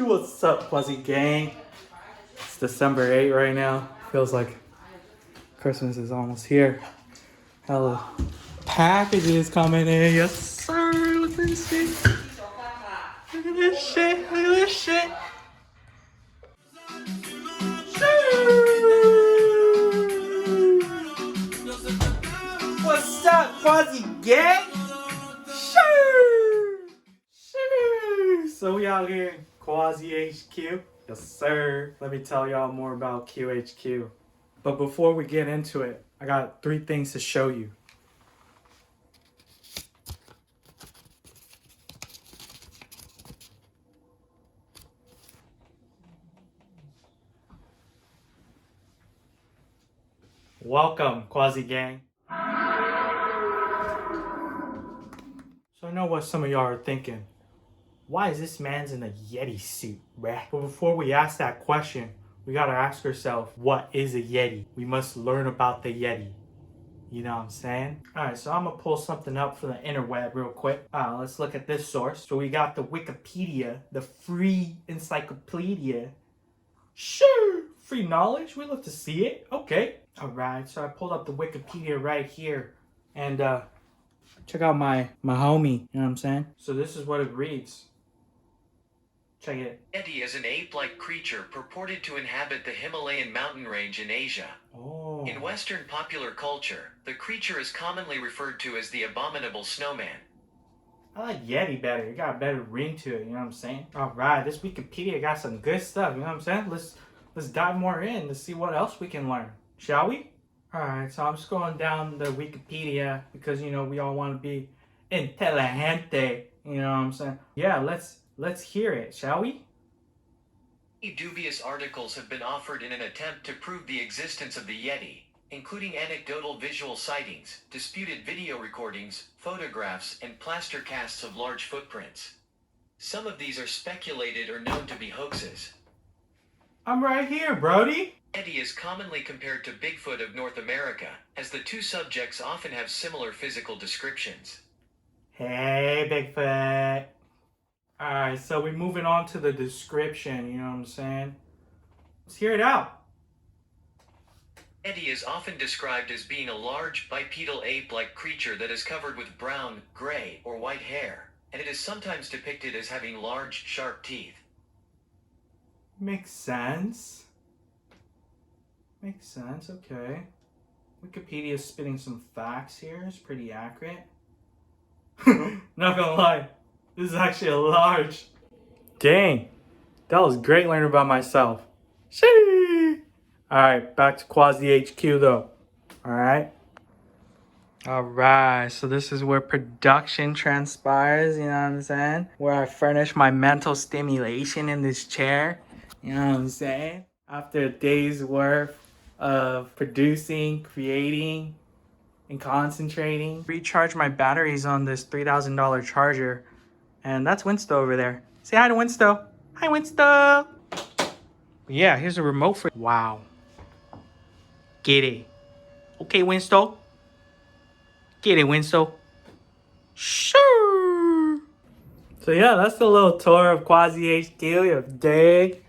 What's up, Quazy Gang? It's December 8th right now. Feels like Christmas is almost here. Hella packages coming in. Yes, sir. Look at this shit. Look at this shit. Look at this shit. What's up, Quazy Gang? So we out here in Quazy HQ. Yes, sir. Let me tell y'all more about QHQ. But before we get into it, I got 3 things to show you. Welcome, Quazy Gang. So I know what some of y'all are thinking. Why is this man's in a Yeti suit, bruh? But before we ask that question, we gotta ask ourselves, what is a Yeti? We must learn about the Yeti. You know what I'm saying? Alright, so I'm gonna pull something up from the interweb real quick. Let's look at this source. So we got the Wikipedia, the free encyclopedia. Sure, free knowledge. We love to see it. Okay. Alright, so I pulled up the Wikipedia right here. And check out my homie, you know what I'm saying? So this is what it reads. Check it. Yeti is an ape-like creature purported to inhabit the Himalayan mountain range in Asia. Oh. In Western popular culture, the creature is commonly referred to as the abominable snowman. I like Yeti better. It got a better ring to it, you know what I'm saying? Alright, this Wikipedia got some good stuff, you know what I'm saying? Let's dive more in to see what else we can learn. Shall we? Alright, so I'm scrolling down the Wikipedia because, you know, we all want to be inteligente, you know what I'm saying? Yeah, let's hear it, shall we? Dubious articles have been offered in an attempt to prove the existence of the Yeti, including anecdotal visual sightings, disputed video recordings, photographs, and plaster casts of large footprints. Some of these are speculated or known to be hoaxes. I'm right here, Brody. Yeti is commonly compared to Bigfoot of North America, as the two subjects often have similar physical descriptions. Hey, Bigfoot. Alright, so we're moving on to the description, you know what I'm saying? Let's hear it out. Yeti is often described as being a large, bipedal ape-like creature that is covered with brown, gray, or white hair, and it is sometimes depicted as having large, sharp teeth. Makes sense. Makes sense, okay. Wikipedia is spitting some facts here. It's pretty accurate. Not gonna lie, this is actually a large. Dang, that was great learning about myself. Shee! Alright, back to Quazy HQ though. Alright. Alright, so this is where production transpires, you know what I'm saying? Where I furnish my mental stimulation in this chair. You know what I'm saying? After a day's worth of producing, creating, and concentrating. Recharge my batteries on this $3,000 charger. And that's Winsto over there. Say hi to Winsto. Hi, Winsto. Yeah, here's a remote for... Wow. Get it. Okay, Winsto. Get it, Winsto. Sure. So yeah, that's a little tour of Quazy HQ. You dig?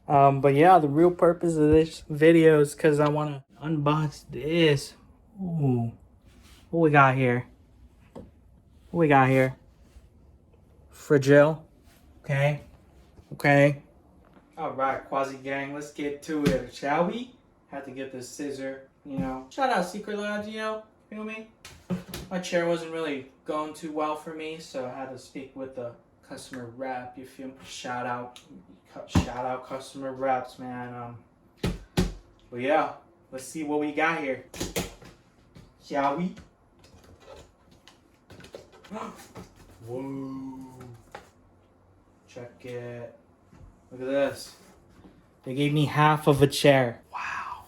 But yeah, the real purpose of this video is because I want to unbox this. Ooh. What we got here? What we got here? Fragile. Okay. Okay. Alright, Quazy Gang, let's get to it, shall we? Had to get this scissor, you know. Shout out Secreta Labs, you know? Feel me? My chair wasn't really going too well for me, so I had to speak with the customer rep, you feel me? Shout out customer reps, man. But yeah, let's see what we got here. Shall we? Whoa. Check it. Look at this. They gave me half of a chair. Wow.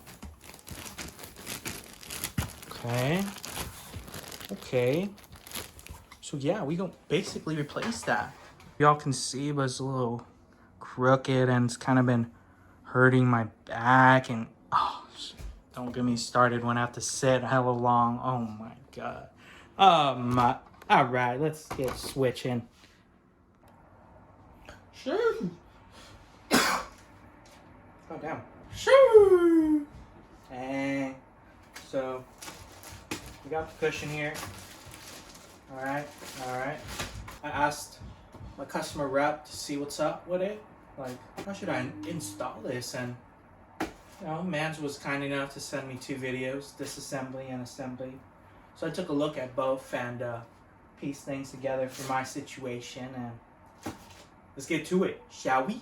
Okay. Okay. So yeah, we gonna basically replace that. Y'all can see, but it's a little crooked and it's kind of been hurting my back, and oh, don't get me started when I have to sit hella long. Oh my god. All right, let's get switching. Sure. Oh, damn. Shoo! And so we got the cushion here. Alright. I asked my customer rep to see what's up with it. Like, how should I install this? And, you know, Mans was kind enough to send me 2 videos, disassembly and assembly. So I took a look at both and pieced things together for my situation. And let's get to it, shall we?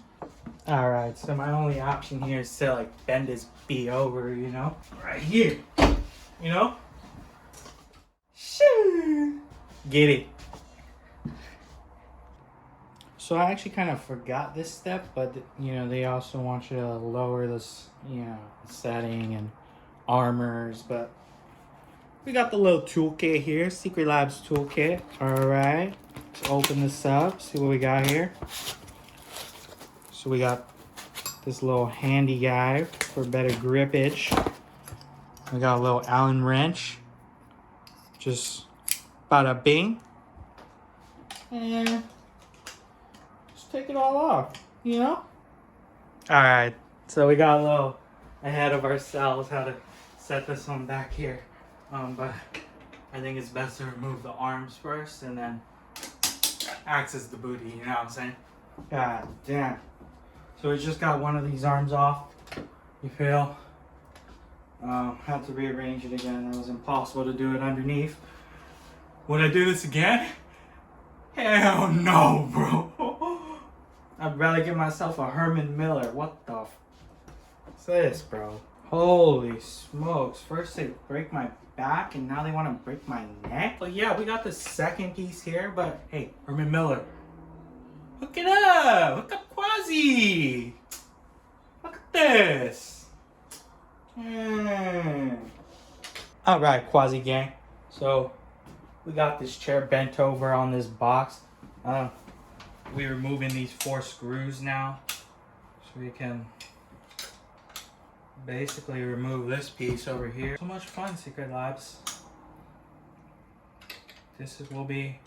Alright, so my only option here is to like bend this B over, you know? Right here. You know? Shoo! Get it. So I actually kind of forgot this step, but you know, they also want you to lower this, you know, setting and armors, but we got the little toolkit here, Secreta Labs toolkit. Alright, let's open this up, see what we got here. So we got this little handy guy for better grippage. We got a little Allen wrench. Just bada bing. And just take it all off, you know? Alright, so we got a little ahead of ourselves how to set this one back here. But I think it's best to remove the arms first and then access the booty, you know what I'm saying? God damn. So we just got one of these arms off, you feel? Had to rearrange it again. It was impossible to do it underneath. Would I do this again? Hell no, bro. I'd rather give myself a Herman Miller. What the what's this, bro? Holy smokes. First they break my back and now they want to break my neck? But yeah, we got the second piece here, but hey, Herman Miller. Hook it up! Hook up Quazy! Look at this! Alright, Quazy Gang. So, we got this chair bent over on this box. We're removing these 4 screws now. So we can basically remove this piece over here. So much fun, Secreta Labs. Will be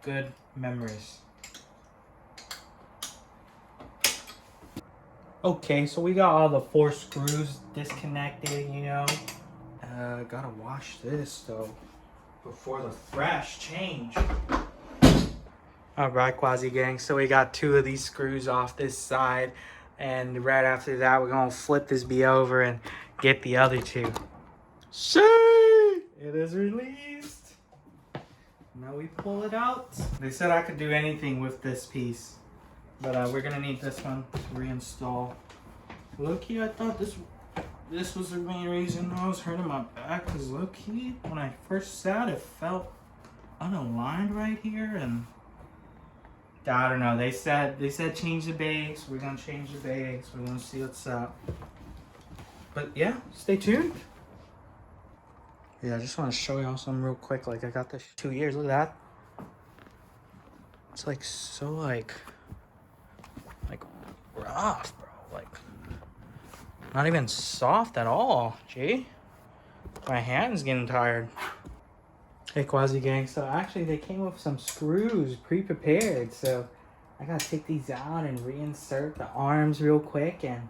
good memories. Okay, so we got all the 4 screws disconnected, you know. Gotta wash this though before the fresh change. Alright, Quazy Gang, so we got 2 of these screws off this side, and right after that we're gonna flip this B over and get the other 2. See, it is released. Now we pull it out. They said I could do anything with this piece. But we're gonna need this one to reinstall. Low-key, I thought this was the main reason I was hurting my back. Cause low-key, when I first sat, it felt unaligned right here, and I don't know. They said change the base. We're gonna change the base. We're gonna see what's up. But yeah, stay tuned. Yeah, I just want to show y'all something real quick. Like I got this 2 years. Look at that. It's like so like rough, bro. Like not even soft at all. Gee, my hand's getting tired. Hey, Quazy Gang. So actually, they came with some screws pre-prepared. So I gotta take these out and reinsert the arms real quick, and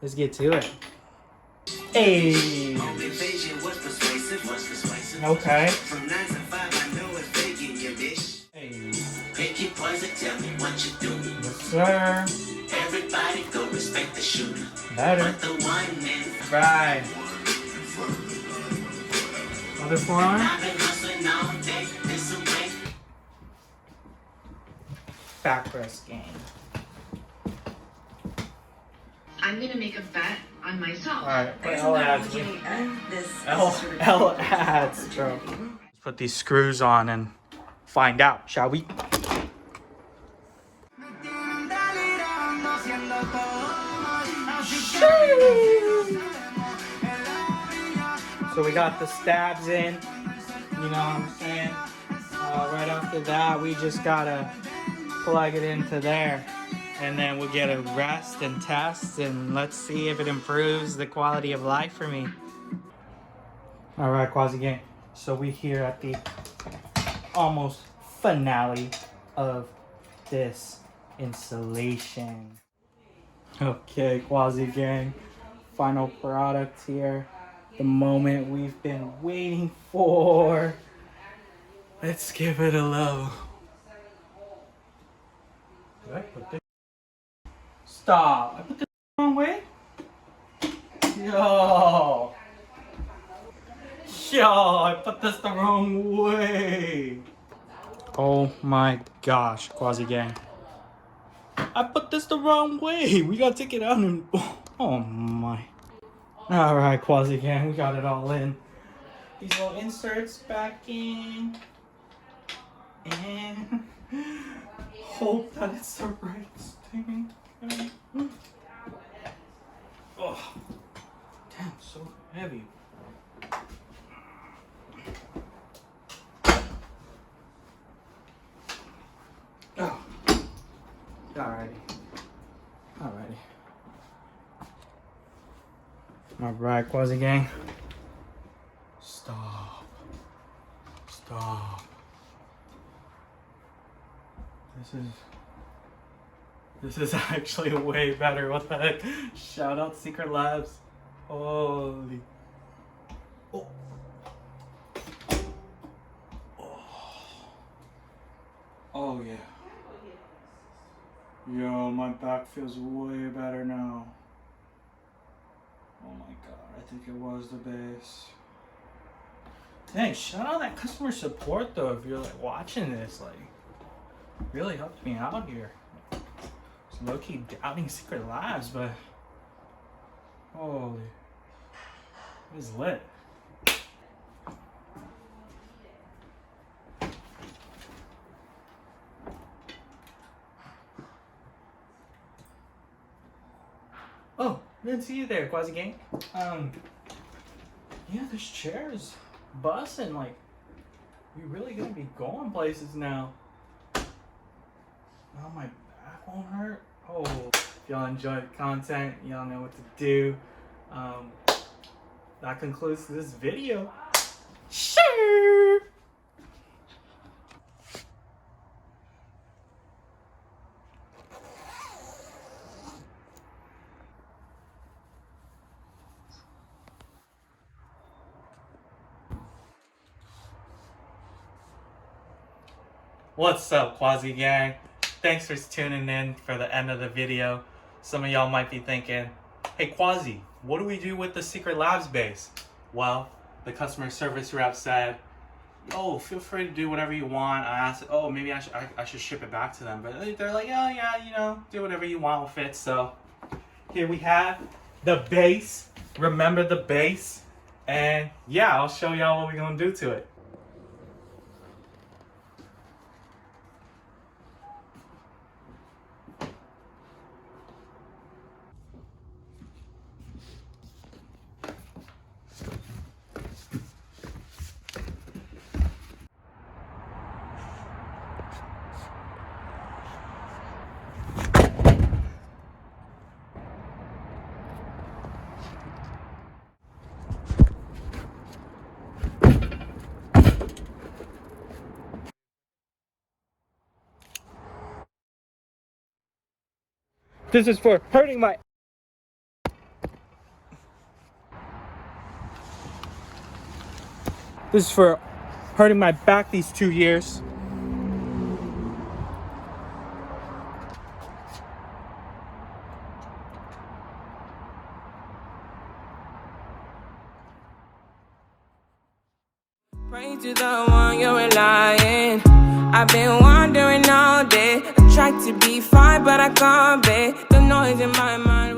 let's get to it. Hey. Okay. Hey. Yes, sir. Everybody go respect the shooter. Better. Right. Other forearm. Back press game. I'm gonna make a bet on myself. Alright, put L ads. L ads, bro. Let's put these screws on and find out, shall we? So we got the stabs in, you know what I'm saying? Right after that, we just gotta plug it into there, and then we'll get a rest and test, and let's see if it improves the quality of life for me. All right, Quazy Gang. So we here at the almost finale of this installation. Okay, Quazy Gang. Final product here. The moment we've been waiting for. Let's give it a low. Did I put this? Stop! I put this the wrong way? Yo! Yo, I put this the wrong way! Oh my gosh, Quazy Gang. I put this the wrong way! We gotta take it out and... Oh my. Alright, Quazy Gang, we got it all in. These little inserts back in. And... hope that it's the right thing. Oh, damn, so heavy. Oh, alrighty. Alright, Quazy Gang. Stop. This is actually way better. What the heck? Shout out Secreta Labs. Holy. Oh. Oh yeah. Yo, my back feels way better now. Oh my god, I think it was the base. Dang, shout out that customer support though, if you're like watching this, like really helped me out here. I was low-key doubting Secreta Labs, but holy, it was lit. Oh, didn't see you there, Quazy Gang. Yeah, this chair is busting. Like, we really gonna be going places now. Now my back won't hurt. Oh, if y'all enjoyed the content, y'all know what to do. That concludes this video. Sure. What's up, Quazy Gang? Thanks for tuning in for the end of the video. Some of y'all might be thinking, hey Quazy, what do we do with the Secreta Labs base? Well, the customer service rep said, oh, feel free to do whatever you want. I asked, oh, maybe I should ship it back to them. But they're like, oh yeah, you know, do whatever you want with it. So here we have the base. Remember the base. And yeah, I'll show y'all what we're gonna do to it. This is for hurting my... This is for hurting my back these 2 years. Pray to the one you're relying. I've been wandering all day. I tried to be fine, but I can't bear the noise in my mind.